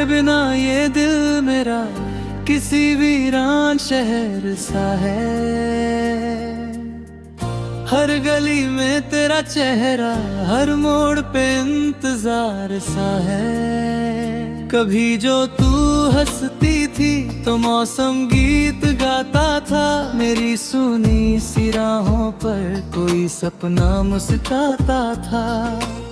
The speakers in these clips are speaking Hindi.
तेरे बिना ये दिल मेरा किसी वीरान शहर सा है। हर गली में तेरा चेहरा, हर मोड़ पे इंतजार सा है। कभी जो तू हंसती थी तो मौसम गीत गाता था, मेरी सुनी सी राहों पर कोई सपना मुस्कुराता था।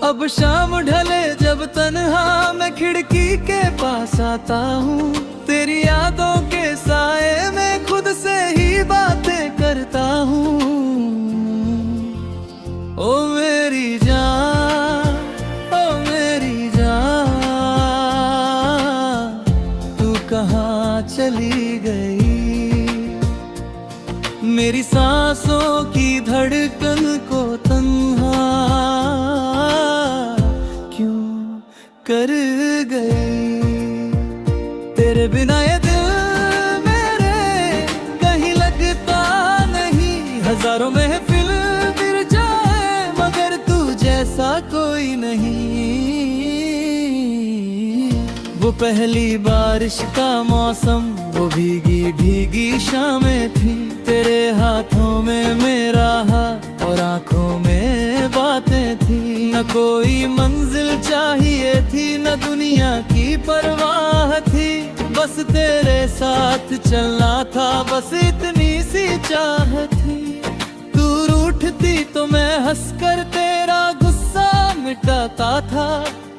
अब शाम ढले जब तन्हा मैं खिड़की के पास आता हूँ, तेरी यादों के साए में खुद से ही बातें करता हूँ। ओ मेरी जान, ओ मेरी जान, तू कहाँ चली गई? मेरी सांसों की धड़कन को तन्हा क्यों कर गई? तेरे बिना ये दिल मेरे कहीं लगता नहीं, हजारों महफिल फिर जाए मगर तू जैसा कोई नहीं। वो पहली बारिश का मौसम, वो भीगी भीगी शामें थी, तेरे हाथों में मेरा हाथ और आंखों में बातें थी। न कोई मंजिल चाहिए थी, न दुनिया की परवाह थी, बस तेरे साथ चलना था, बस इतनी सी चाहत थी। तू रूठती तो मैं हंसकर तेरा गुस्सा मिटाता था,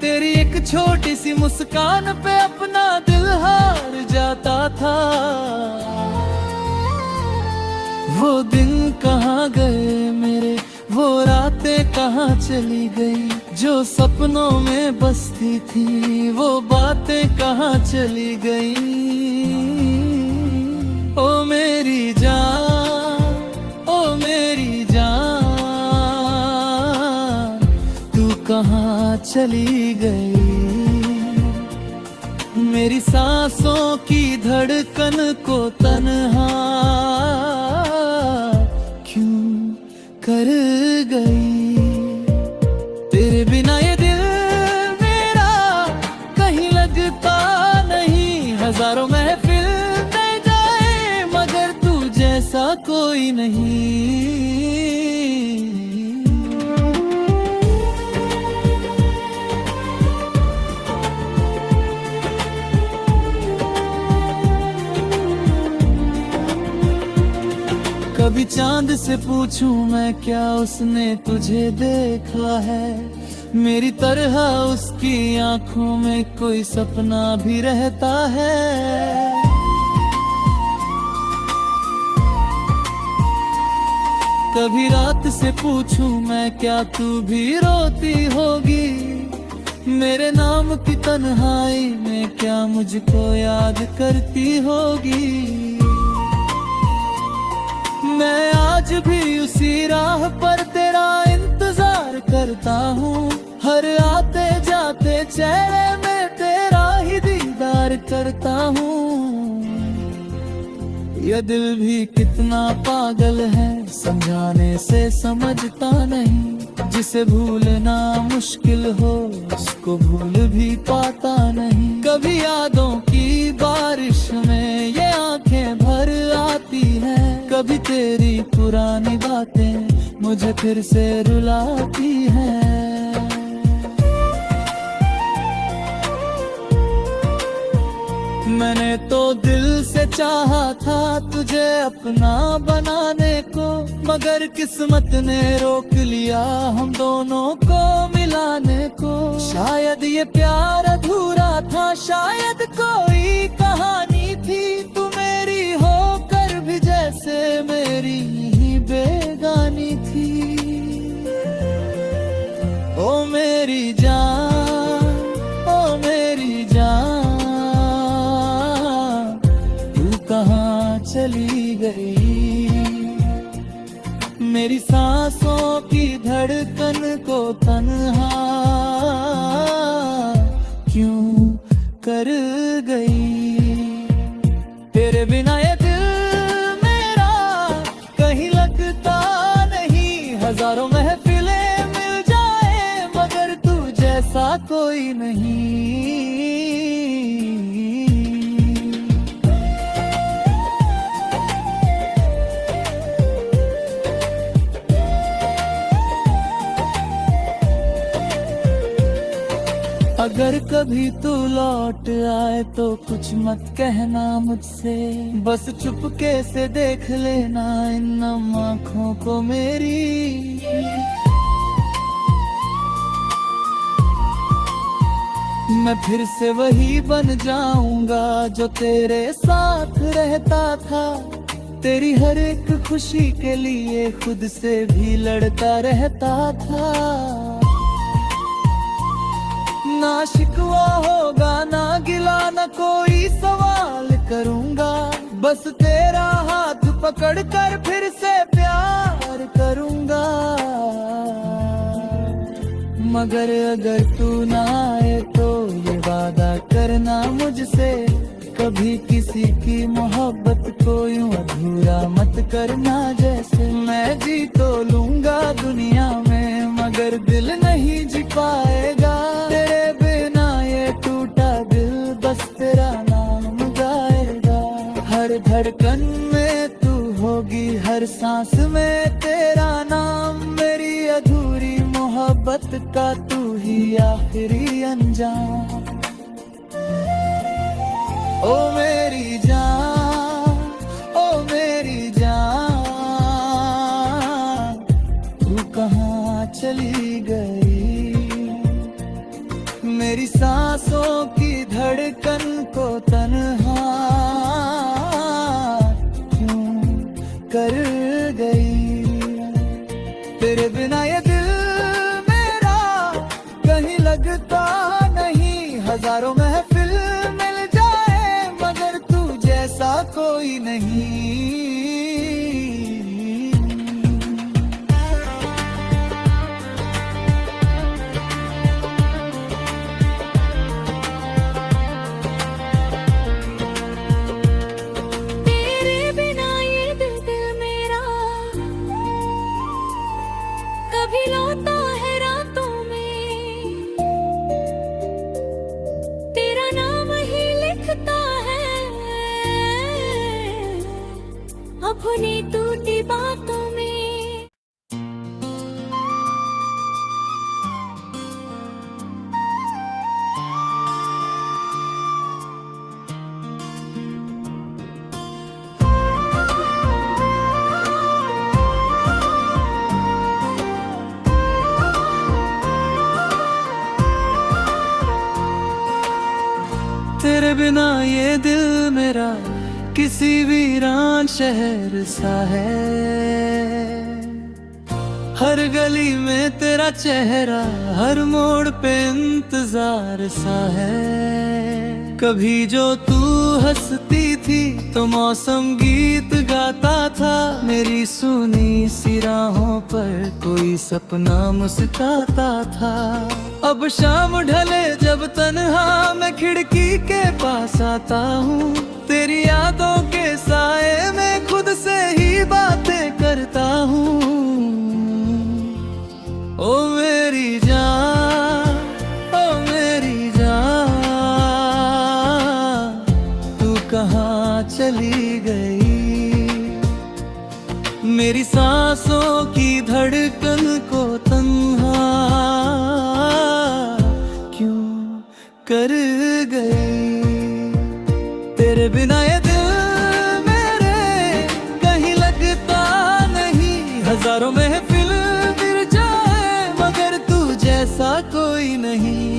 तेरी एक छोटी सी मुस्कान पे अपना दिल हार जाता था। वो दिन कहाँ गए मेरे, वो रातें कहाँ चली गई, जो सपनों में बसती थी वो बातें कहाँ चली गई? ओ मेरी जान, ओ मेरी जान, तू कहाँ चली गई? मेरी सांसों की धड़कन को तन्हा क्यों कर गई? तेरे बिना ये दिल मेरा कहीं लगता नहीं, हजारों महफिल में जाए मगर तू जैसा कोई नहीं। कभी चांद से पूछूं मैं क्या उसने तुझे देखा है, मेरी तरह उसकी आंखों में कोई सपना भी रहता है। कभी रात से पूछूं मैं क्या तू भी रोती होगी, मेरे नाम की तन्हाई में क्या मुझको याद करती होगी। मैं आज भी उसी राह पर तेरा इंतजार करता हूँ, हर आते जाते चेहरे में तेरा ही दीदार करता हूँ। यह दिल भी कितना पागल है, समझाने से समझता नहीं, जिसे भूलना मुश्किल हो उसको भूल भी पाता नहीं। कभी यादों की बारिश में ये आंखें भर आती है, कभी तेरी पुरानी बातें मुझे फिर से रुलाती हैं। मैंने तो दिल से चाहा था तुझे अपना बनाने को, मगर किस्मत ने रोक लिया हम दोनों को मिलाने को। शायद ये प्यार अधूरा था, शायद कोई कहानी थी, तू मेरी होकर भी जैसे मेरी ही बेगानी थी। ओ मेरी जान, ओ मेरी जान, कहाँ चली गई? मेरी सांसों की धड़कन को तन्हा क्यों कर गई? तेरे बिना ये दिल मेरा कहीं लगता नहीं, हजारों महफिलें मिल जाए मगर तू जैसा कोई नहीं। अगर कभी तू लौट आए तो कुछ मत कहना मुझसे, बस चुपके से देख लेना इन नम आँखों को मेरी। मैं फिर से वही बन जाऊंगा जो तेरे साथ रहता था, तेरी हर एक खुशी के लिए खुद से भी लड़ता रहता था। ना शिकवा होगा ना गिला ना कोई सवाल करूंगा, बस तेरा हाथ पकड़कर फिर से प्यार करूंगा। मगर अगर तू ना आए तो ये वादा करना मुझसे, कभी किसी की मोहब्बत को यूं अधूरा मत करना। जैसे मैं जी तो लूंगा दुनिया में मगर दिल नहीं जी पाएगा, तेरे बिना ये टूटा दिल बस तेरा नाम गाएगा। हर धड़कन में तू होगी, हर सांस में तेरा नाम, मेरी अधूरी मोहब्बत का तू ही आखिरी अंजाम। ओ मेरी जान, ओ मेरी जान, तू कहाँ चली गई, मेरी सांसों की धड़कन को तन्हा क्यों कर गई। तेरे बिना ये दिल मेरा कहीं लगता नहीं, हजारों महफिल मिल जाए मगर तू जैसा कोई नहीं। तेरे बिना ये दिल मेरा कभी रोता है रातों में, तेरा नाम ही लिखता है अपनी टूटी बातों में। तेरे बिना ये दिल मेरा किसी वीरान शहर सा है, हर गली में तेरा चेहरा, हर मोड़ पे इंतजार सा है। कभी जो तू हंसती थी तो मौसम गीत गाता था, मेरी सुनी सी राहों पर कोई सपना मुस्कुराता था। अब शाम ढले जब तन्हा मैं खिड़की के पास आता हूँ, तेरी यादों के साए में खुद से ही बातें करता हूँ। ओ मेरी जान, ओ मेरी जान, तू कहाँ चली गई, मेरी सांसों की धड़कन को तन्हा क्यों कर गई। तेरे बिना ये दिल मेरे कहीं लगता नहीं, हजारों महफिल मिल जाए मगर तू जैसा कोई नहीं।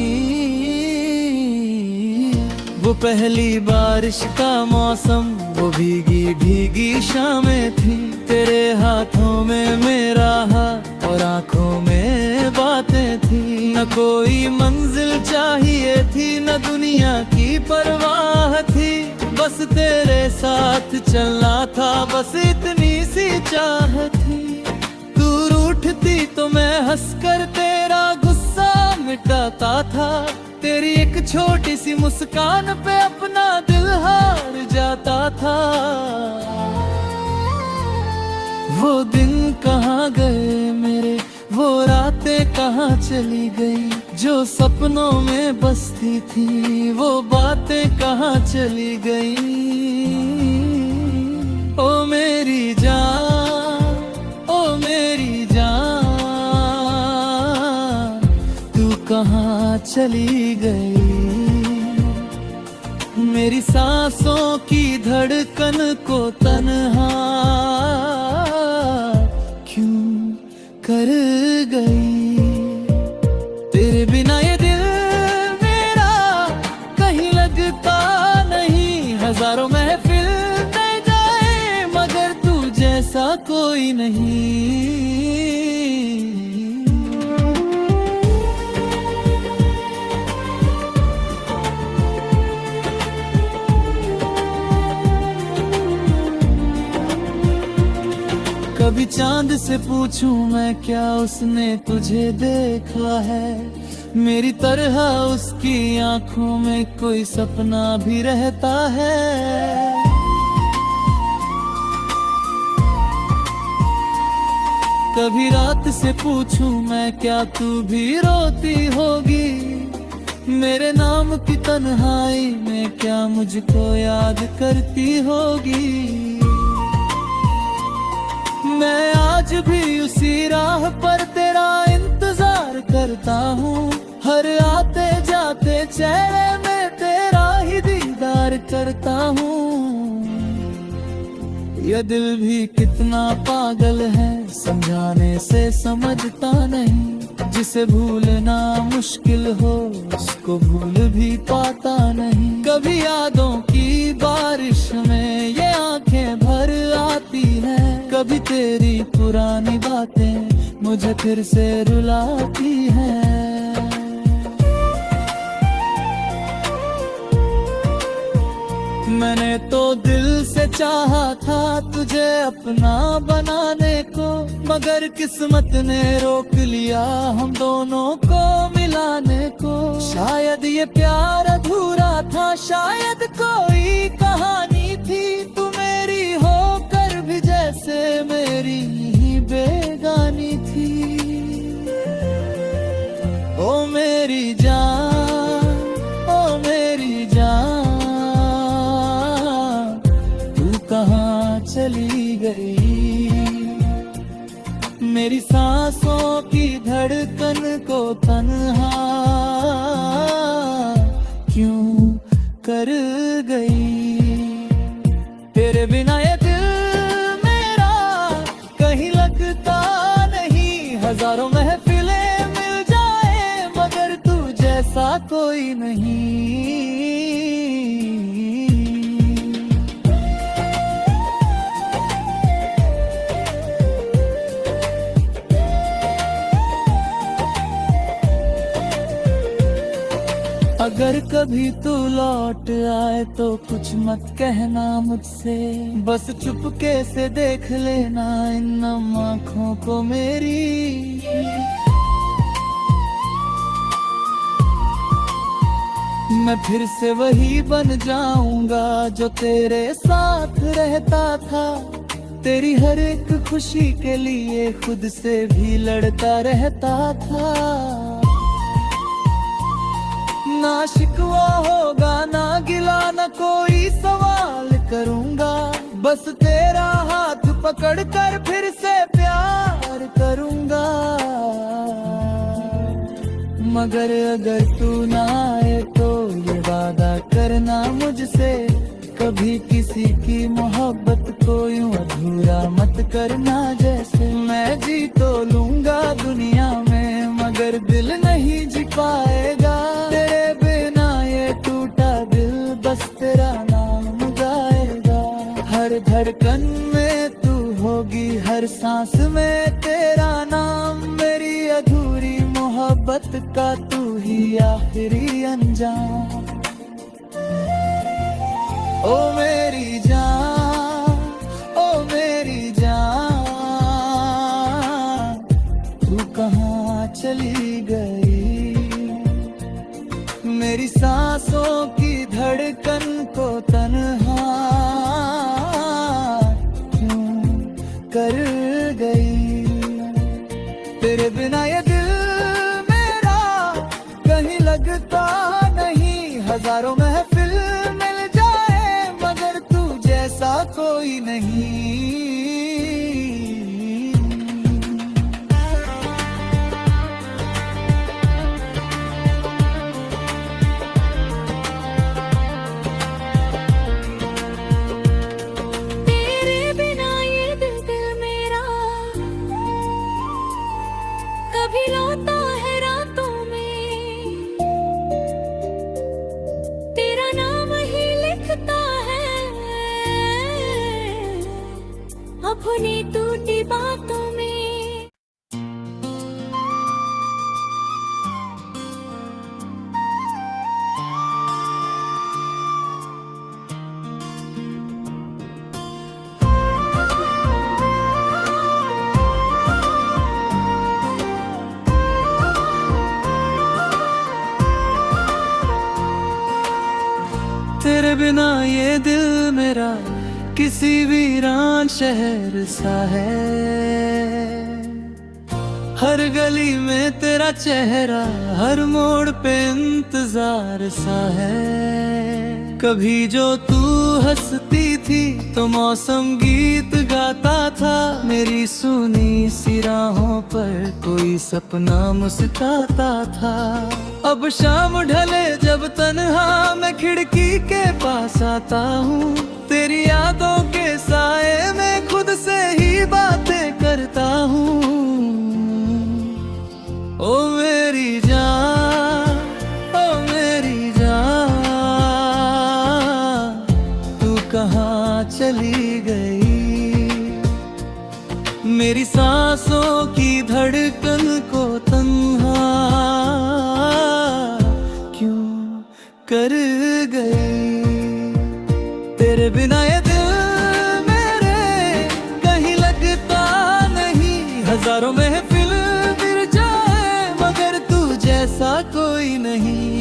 वो पहली बारिश का मौसम, वो भीगी भीगी शामें थी, तेरे हाथों में मेरा हाथ और आंखों में बातें थी। न कोई मंजिल चाहिए थी न दुनिया की परवाह थी, बस तेरे साथ चलना था, बस इतनी सी चाह थी। तू रूठती तो मैं हंसकर तेरा गुस्सा मिटाता था, तेरी एक छोटी सी मुस्कान पे अपना दिल हार जाता था। वो दिन कहाँ गए मेरे, वो रातें कहाँ चली गई, जो सपनों में बसती थी वो बातें कहाँ चली गई। ओ मेरी जान, ओ मेरी जान, तू कहाँ कहाँ चली गई। मेरी सांसों की धड़कन को तन्हा क्यों कर गई। तेरे बिना ये दिल मेरा कहीं लगता नहीं। हजारों महफिल में जाए मगर तू जैसा कोई नहीं। कभी चांद से पूछूं मैं क्या उसने तुझे देखा है। मेरी तरह उसकी आंखों में कोई सपना भी रहता है। कभी रात से पूछूं मैं क्या तू भी रोती होगी। मेरे नाम की तन्हाई में क्या मुझको याद करती होगी। मैं आज भी उसी राह पर तेरा इंतजार करता हूँ। हर आते जाते चेहरे में तेरा ही दीदार करता हूँ। यह दिल भी कितना पागल है समझाने से समझता नहीं। जिसे भूलना मुश्किल हो उसको भूल भी पाता नहीं। कभी यादों की बारिश में ये आंखें भर आती है। कभी तेरी पुरानी बातें मुझे फिर से रुलाती हैं। मैंने तो दिल से चाहा था तुझे अपना बनाने को। मगर किस्मत ने रोक लिया हम दोनों को मिलाने को। शायद ये प्यार अधूरा था, शायद कोई कहानी थी। तू मेरी होकर भी जैसे मेरी ही बेगानी थी। ओ मेरी जान, ओ मेरी जान, कहाँ चली गई। मेरी सांसों की धड़कन को तन्हा क्यों कर गई। तेरे बिना ये दिल मेरा कहीं लगता नहीं। हजारों महफिलें मिल जाए मगर तू जैसा कोई नहीं। अगर कभी तू लौट आए तो कुछ मत कहना मुझसे। बस चुपके से देख लेना इन नम आँखों को मेरी। मैं फिर से वही बन जाऊंगा जो तेरे साथ रहता था। तेरी हर एक खुशी के लिए खुद से भी लड़ता रहता था। ना शिकवा होगा ना गिला ना कोई सवाल करूंगा। बस तेरा हाथ पकड़कर फिर से प्यार करूंगा। मगर अगर तू ना आए तो ये वादा करना मुझसे कभी किसी की मोहब्बत को यूं अधूरा मत करना। जैसे मैं जी तो लूंगा दुनिया में मगर दिल नहीं जी पाएगा। तेरे बिना ये टूटा दिल बस तेरा नाम गाएगा। हर धड़कन में तू होगी, हर सांस में तेरा नाम। मेरी अधूरी मोहब्बत का तू ही आखिरी अंजाम। ओ मेरी जान, ओ मेरी जान, तू कहाँ चली गई। मेरी सांसों की धड़कन को तन्हा क्यों कर गई। तेरे बिना ये दिल मेरा कहीं लगता नहीं। हजारों महफिल मिल जाए मगर तू जैसा कोई नहीं। कभी रोता है रातों में, तेरा नाम ही लिखता है अपनी टूटी बातों में। तेरे बिना ये दिल मेरा किसी वीरान शहर सा है। हर गली में तेरा चेहरा, हर मोड़ पे इंतजार सा है। कभी जो तू हंसती थी तो मौसम गीत गाता था, मेरी सुनी सी राहों पर कोई सपना मुस्कुराता था। अब शाम ढले जब तन्हा मैं खिड़की के पास आता हूँ, तेरी यादों के साए में खुद से ही बातें करता हूँ। ओ मेरी जान, ओ मेरी जान, तू कहाँ चली गई? मेरी सांसों की धड़कन को तन्हा क्यों कर गई? तेरे बिना ये दिल मेरे कहीं लगता नहीं, हजारों महफिल फिर जाए मगर तू जैसा कोई नहीं।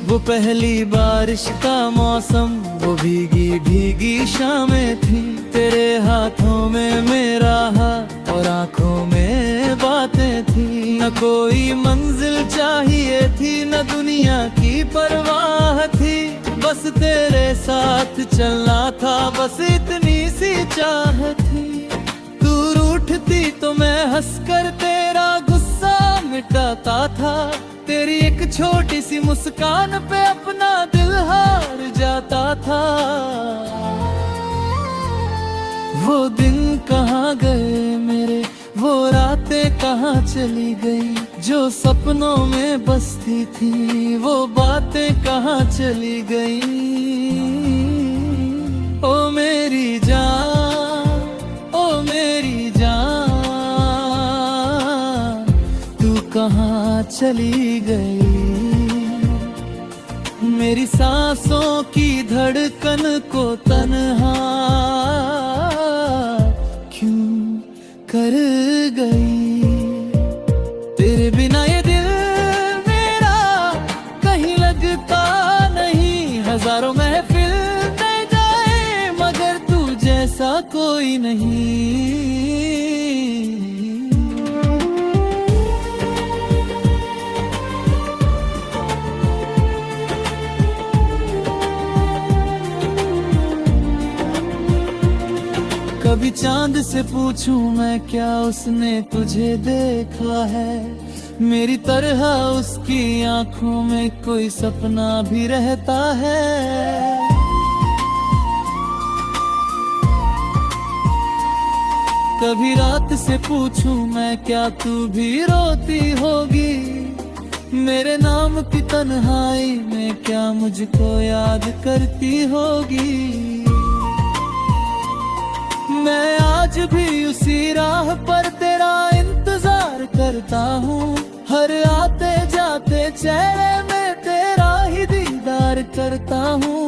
वो पहली बारिश का मौसम, वो भीगी भीगी शामें थी, तेरे हाथों में मेरा हाथ और आंखों में बातें थी। न कोई मंजिल चाहिए थी, न दुनिया की परवाह थी, बस तेरे साथ चलना था, बस इतनी सी चाह थी। तू रूठती तो मैं हंसकर तेरा गुस्सा मिटाता था, तेरी एक छोटी सी मुस्कान पे अपना दिल हार जाता था। वो दिन कहाँ गए मेरे, वो रातें कहाँ चली गई, जो सपनों में बसती थी वो बातें कहाँ चली गई? ओ मेरी जान, ओ मेरी जान, तू कहाँ चली गई? मेरी सांसों की धड़कन को तन्हा क्यों कर गई? तेरे बिना ये दिल मेरा कहीं लगता नहीं, हजारों महफिल में जाए मगर तू जैसा कोई नहीं। कभी चांद से पूछूं मैं क्या उसने तुझे देखा है, मेरी तरह उसकी आंखों में कोई सपना भी रहता है। कभी रात से पूछूं मैं क्या तू भी रोती होगी, मेरे नाम की तन्हाई में क्या मुझको याद करती होगी। मैं आज भी उसी राह पर तेरा इंतजार करता हूँ, हर आते जाते चेहरे में तेरा ही दीदार करता हूँ।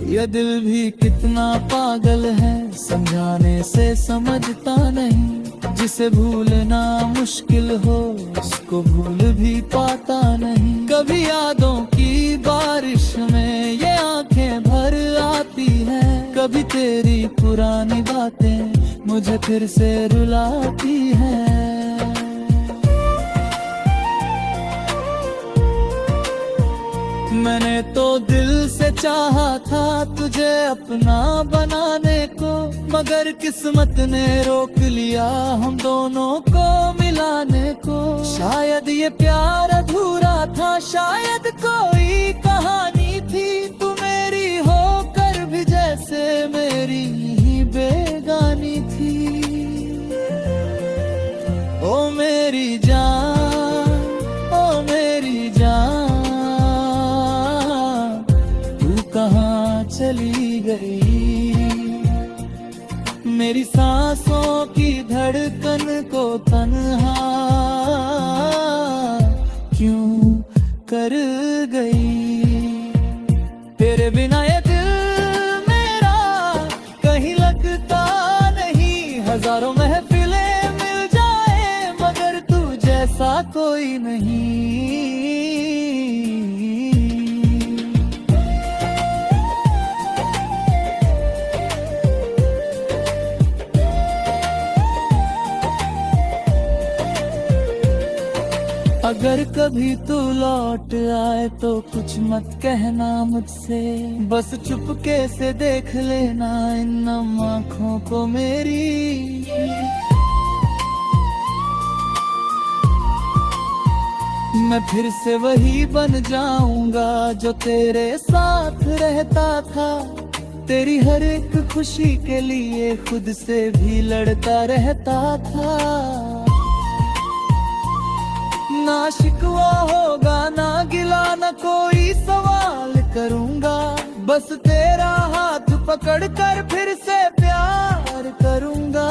यह दिल भी कितना पागल है, समझाने से समझता नहीं, जिसे भूलना मुश्किल हो उसको भूल भी पाता नहीं। कभी यादों की बारिश में ये आंखें भर आती है, कभी तेरी पुरानी बातें मुझे फिर से रुलाती हैं। मैंने तो दिल से चाहा था तुझे अपना बनाने को, मगर किस्मत ने रोक लिया हम दोनों को मिलाने को। शायद ये प्यार अधूरा था, शायद कोई कहानी थी, तू मेरी होकर भी जैसे मेरी ही बेगानी थी। मेरी सांसों की धड़कन को तन्हा क्यों कर गई। तेरे बिना ये दिल मेरा कहीं लगता नहीं। हजारों महफिलें मिल जाए मगर तू जैसा कोई नहीं। अगर कभी तू लौट आए तो कुछ मत कहना मुझसे, बस चुपके से देख लेना इन नम आँखों को मेरी। मैं फिर से वही बन जाऊंगा जो तेरे साथ रहता था। तेरी हर एक खुशी के लिए खुद से भी लड़ता रहता था। ना शिकवा होगा ना गिला ना कोई सवाल करूंगा, बस तेरा हाथ पकड़कर फिर से प्यार करूंगा।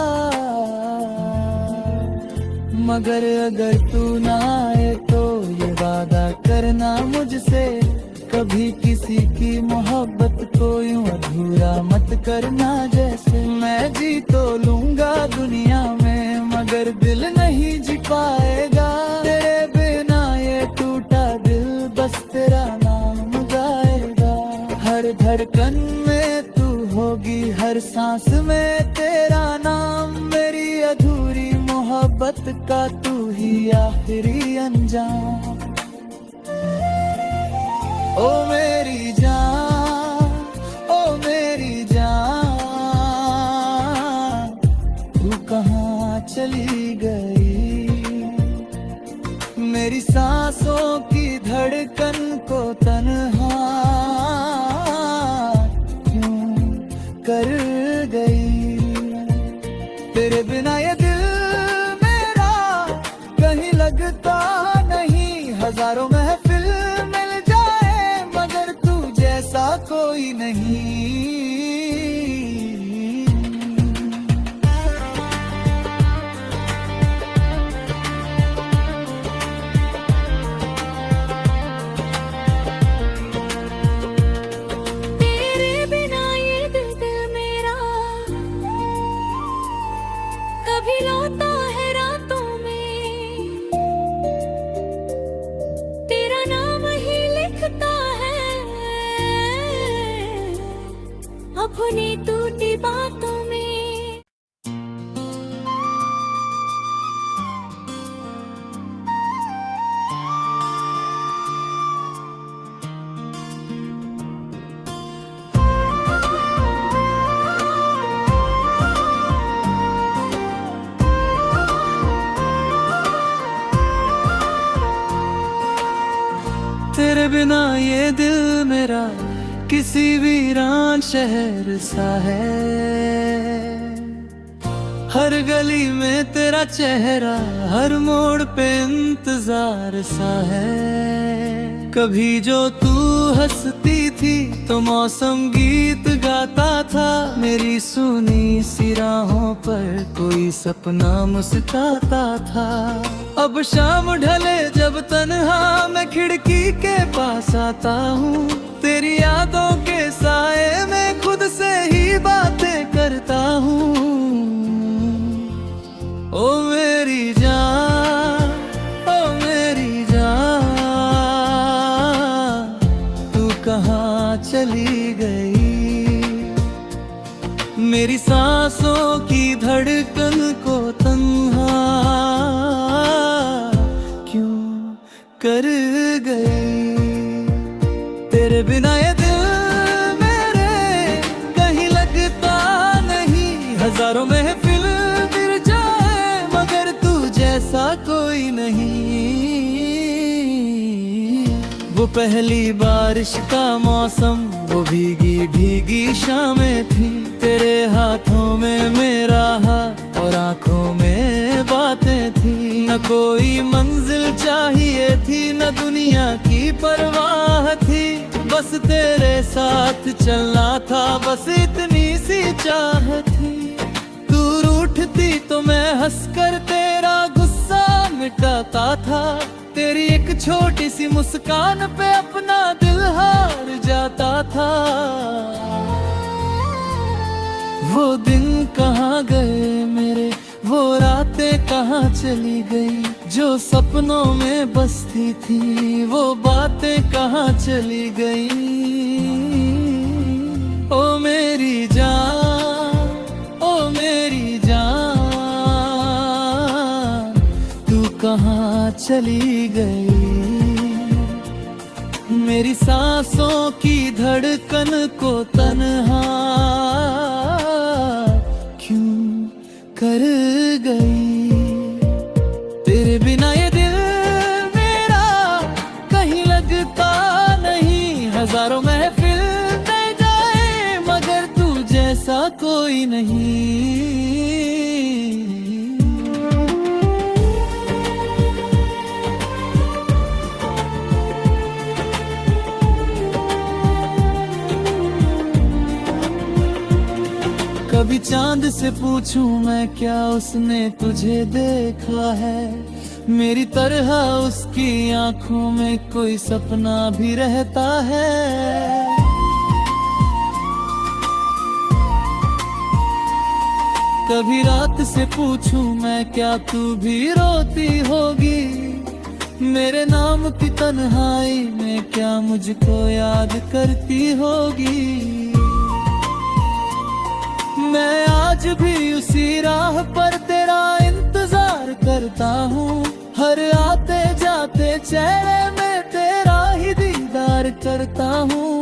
मगर अगर तू ना आए तो ये वादा करना मुझसे, कभी किसी की मोहब्बत को यूं अधूरा मत करना। जैसे मैं जी तो लूंगा दुनिया में मगर दिल नहीं जी पाएगा। तेरे बिना ये टूटा दिल बस तेरा नाम गाएगा। हर धड़कन में तू होगी, हर सांस में तेरा नाम। मेरी अधूरी मोहब्बत का तू ही आखिरी अंजाम। ओ मेरी जान, ओ मेरी जान, तू कहाँ चली गई। मेरी सांसों की धड़कन को तन्हा क्यों कर गई। तेरे बिना ये दिल मेरा कहीं लगता नहीं। हजारों महफिल मिल जाए मगर तू जैसा कोई नहीं। तेरे बिना ये दिल मेरा कभी रोता है रातों में। तेरा नाम ही लिखता है अपनी टूटी बातों में। तेरे बिना ये दिल मेरा किसी वीरान शहर सा है। हर गली में तेरा चेहरा, हर मोड़ पे इंतजार सा है। कभी जो तू हंसती थी तो मौसम गीत गाता था। मेरी सुनी सी राहों पर कोई सपना मुस्कुराता था। अब शाम ढले जब तन्हा मैं खिड़की के पास आता हूँ। तेरी यादों के साए में खुद से ही बातें करता हूँ। ओ मेरी जान, ओ मेरी जान, तू कहाँ चली गई। मेरी सांसों की धड़कन को तन्हा क्यों कर गई। तेरे बिना ये दिल मेरे कहीं लगता नहीं। हजारों महफिल मिल जाए मगर तू जैसा कोई नहीं। वो पहली बारिश का मौसम, वो भीगी भीगी शामें थी। तेरे हाथों में मेरा हाथ और आंखों में बातें थी। न कोई मंजिल चाहिए थी न दुनिया की परवाह थी। बस तेरे साथ चलना था, बस इतनी सी चाह थी। तो मैं हंसकर तेरा गुस्सा मिटाता था। तेरी एक छोटी सी मुस्कान पे अपना दिल हार जाता था। वो दिन कहाँ गए मेरे, वो रातें कहाँ चली गई, जो सपनों में बसती थी वो बातें कहाँ चली गई। ओ मेरी जान, ओ मेरी जान, तू कहाँ चली गई। मेरी सांसों की धड़कन को तन्हा क्यों कर गई। तेरे बिना ये दिल मेरा कहीं लगता नहीं। हजारों महफिल में जाए मगर तू जैसा कोई नहीं। कभी चांद से पूछूं मैं क्या उसने तुझे देखा है। मेरी तरह उसकी आंखों में कोई सपना भी रहता है। कभी रात से पूछूं मैं क्या तू भी रोती होगी। मेरे नाम की तन्हाई में क्या मुझको याद करती होगी। मैं आज भी उसी राह पर तेरा इंतजार करता हूँ। हर आते जाते चेहरे में तेरा ही दीदार करता हूँ।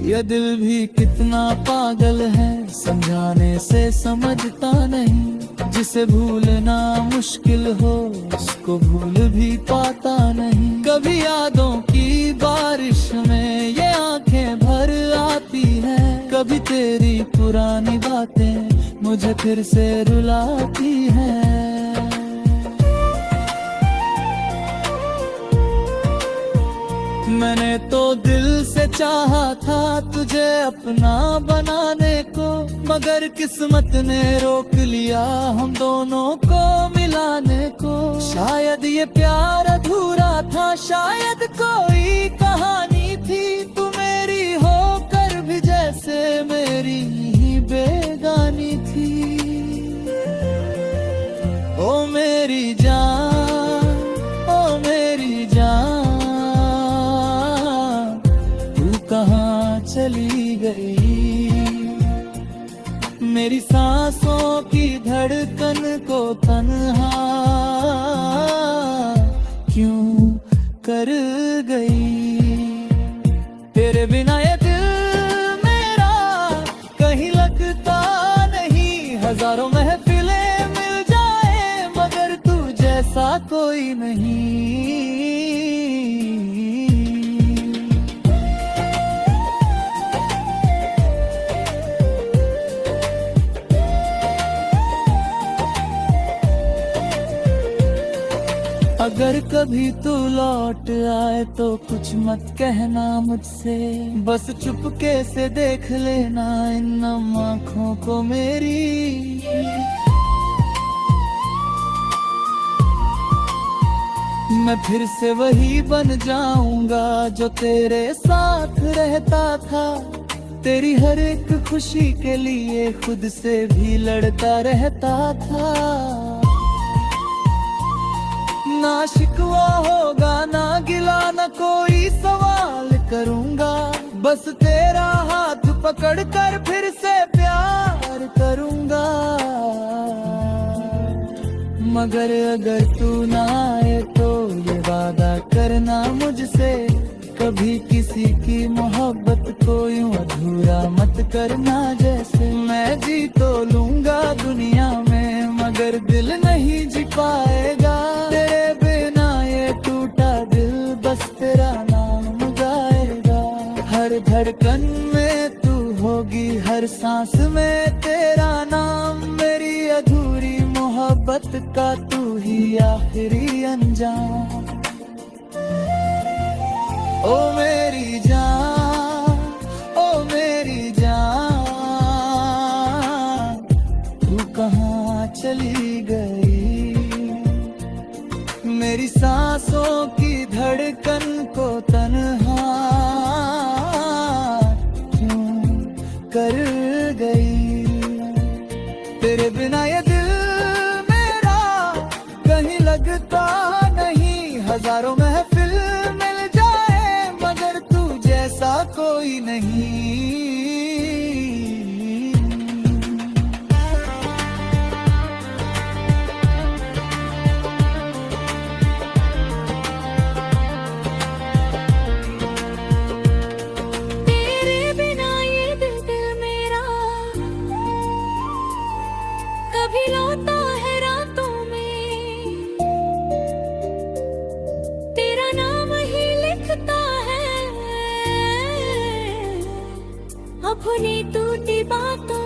यह दिल भी कितना पागल है, समझाने से समझता नहीं। जिसे भूलना मुश्किल हो उसको भूल भी पाता नहीं। कभी यादों की बारिश में ये आंखें भर आती है। कभी तेरी पुरानी बातें मुझे फिर से रुलाती हैं। मैंने तो दिल से चाहा था तुझे अपना बनाने को, मगर किस्मत ने रोक लिया हम दोनों को मिलाने को। शायद ये प्यार अधूरा था, शायद कोई कहानी थी। तू मेरी होकर भी जैसे मेरी ही बेगानी थी। ओ मेरी जान, ओ मेरी जान, कहाँ चली गई। मेरी सांसों की धड़कन को तन्हा क्यों कर गई। तेरे बिना ये दिल मेरा कहीं लगता नहीं। हजारों महफिलें मिल जाए मगर तू जैसा कोई नहीं। अगर कभी तू लौट आए तो कुछ मत कहना मुझसे। बस चुपके से देख लेना इन नम आँखों को मेरी। मैं फिर से वही बन जाऊंगा जो तेरे साथ रहता था। तेरी हर एक खुशी के लिए खुद से भी लड़ता रहता था। ना शिकवा होगा ना गिला ना कोई सवाल करूंगा। बस तेरा हाथ पकड़कर फिर से प्यार करूंगा। मगर अगर तू ना आए तो ये वादा करना मुझसे, कभी किसी की मोहब्बत को यूं अधूरा मत करना। जैसे मैं जी तो लूंगा दुनिया में मगर दिल नहीं जी पाएगा। तेरे बिना ये टूटा दिल बस तेरा नाम गाएगा। हर धड़कन में तू होगी, हर सांस में तेरा नाम। मेरी अधूरी मोहब्बत का तू ही आखिरी अंजाम। ओ मेरी जान, ओ मेरी जान, तू चली गई, मेरी सांसों की धड़कन को तन्हा क्यों कर गई। तेरे बिना ये दिल मेरा कहीं लगता नहीं, हजारों महफिल मिल जाए मगर तू जैसा कोई नहीं। तेरे बिना ये दिल मेरा कभी रोता है रातों में, तेरा नाम ही लिखता है अपनी टूटी बातों